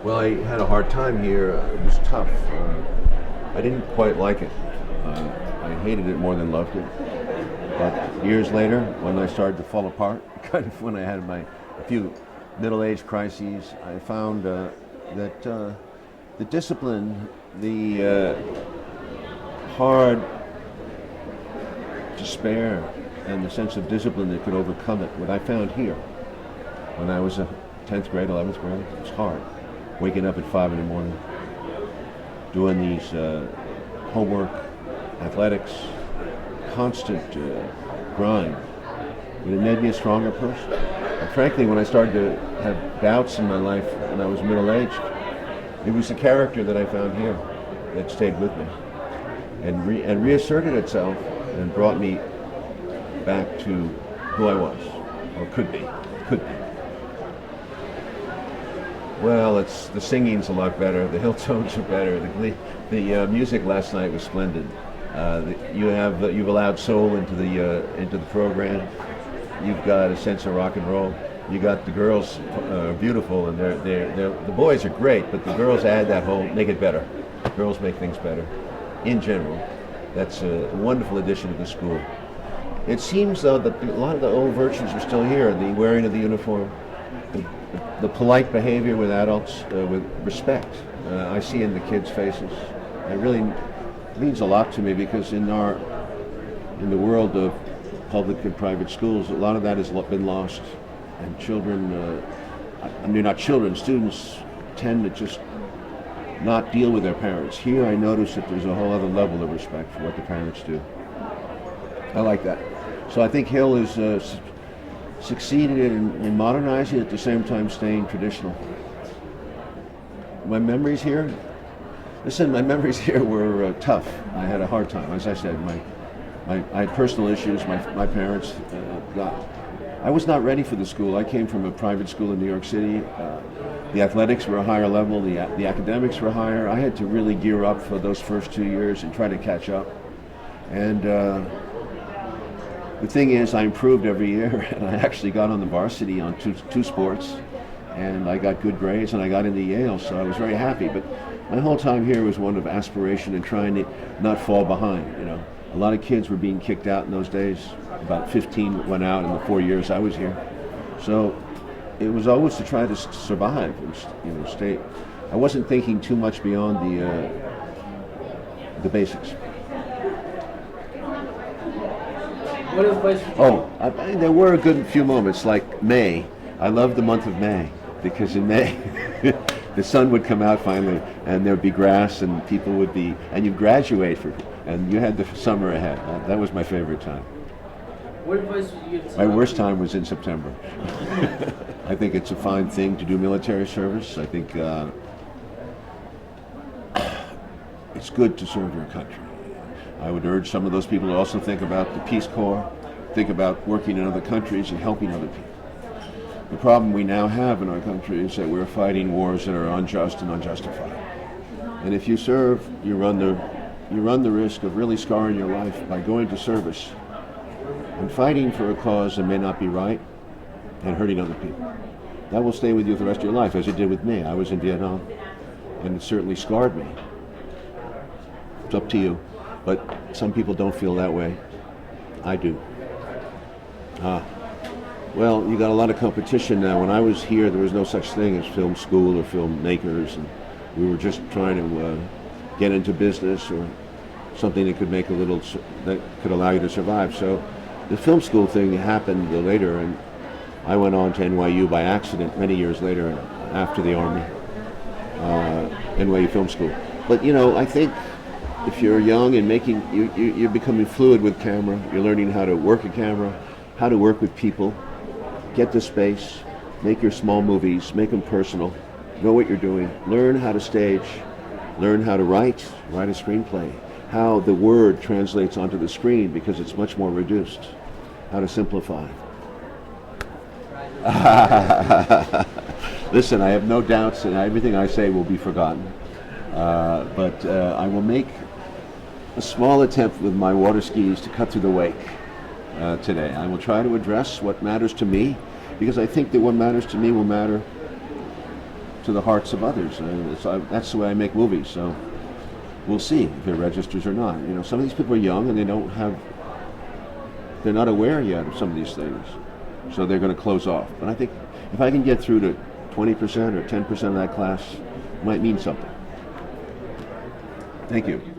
Well, I had a hard time here. It was tough. I didn't quite like it. I hated it more than loved it. But years later, when I started to fall apart, kind of when I had my a few middle-age crises, I found that the discipline, the hard despair, and the sense of discipline that could overcome it, what I found here when I was a 10th grade, 11th grade, it was hard. Waking up at 5 in the morning, doing these homework, athletics, constant grind. But it made me a stronger person. And frankly, when I started to have doubts in my life when I was middle-aged, it was the character that I found here that stayed with me and reasserted itself and brought me back to who I was, or could be. Well, the singing's a lot better. The hill tones are better. The music last night was splendid. You've allowed soul into the program. You've got a sense of rock and roll. You got the girls beautiful, and the boys are great, but the girls add that whole make it better. Girls make things better, in general. That's a wonderful addition to the school. It seems though that a lot of the old virtues are still here. The wearing of the uniform, the polite behavior with adults, with respect. I see in the kids' faces. It really means a lot to me because in the world of public and private schools, a lot of that has been lost, and students tend to just not deal with their parents. Here I notice that there's a whole other level of respect for what the parents do. I like that. So I think Hill has succeeded in modernizing, at the same time staying traditional. My memories here were tough. I had a hard time. As I said, I had personal issues. My parents, I was not ready for the school. I came from a private school in New York City. The athletics were a higher level. The academics were higher. I had to really gear up for those first 2 years and try to catch up. And the thing is, I improved every year, and I actually got on the varsity on two sports, and I got good grades, and I got into Yale, so I was very happy. But my whole time here was one of aspiration and trying to not fall behind. A lot of kids were being kicked out in those days. About 15 went out in the 4 years I was here. So it was always to try to survive and stay. I wasn't thinking too much beyond the basics. What advice would you There were a good few moments, like May. I loved the month of May because in May the sun would come out finally, and there'd be grass, and people would be, and you'd graduate and you had the summer ahead. That was my favorite time. What advice would you give? My worst time was in September. I think it's a fine thing to do military service. I think it's good to serve your country. I would urge some of those people to also think about the Peace Corps, think about working in other countries and helping other people. The problem we now have in our country is that we're fighting wars that are unjust and unjustified. And if you serve, you run the risk of really scarring your life by going to service and fighting for a cause that may not be right and hurting other people. That will stay with you the rest of your life, as it did with me. I was in Vietnam, and it certainly scarred me. It's up to you. But some people don't feel that way. I do. Well, you got a lot of competition now. When I was here, there was no such thing as film school or filmmakers, and we were just trying to get into business or something that could allow you to survive. So the film school thing happened later, and I went on to NYU by accident many years later after the Army, NYU Film School. But I think if you're young and you're becoming fluid with camera, you're learning how to work a camera, how to work with people, get the space, make your small movies, make them personal, know what you're doing, learn how to stage, learn how to write a screenplay, how the word translates onto the screen because it's much more reduced, how to simplify. Listen, I have no doubts that everything I say will be forgotten, but I will make a small attempt with my water skis to cut through the wake today. I will try to address what matters to me, because I think that what matters to me will matter to the hearts of others. That's the way I make movies. So we'll see if it registers or not. You know, some of these people are young and they're not aware yet of some of these things, so they're going to close off. But I think if I can get through to 20% or 10% of that class, it might mean something. Thank you.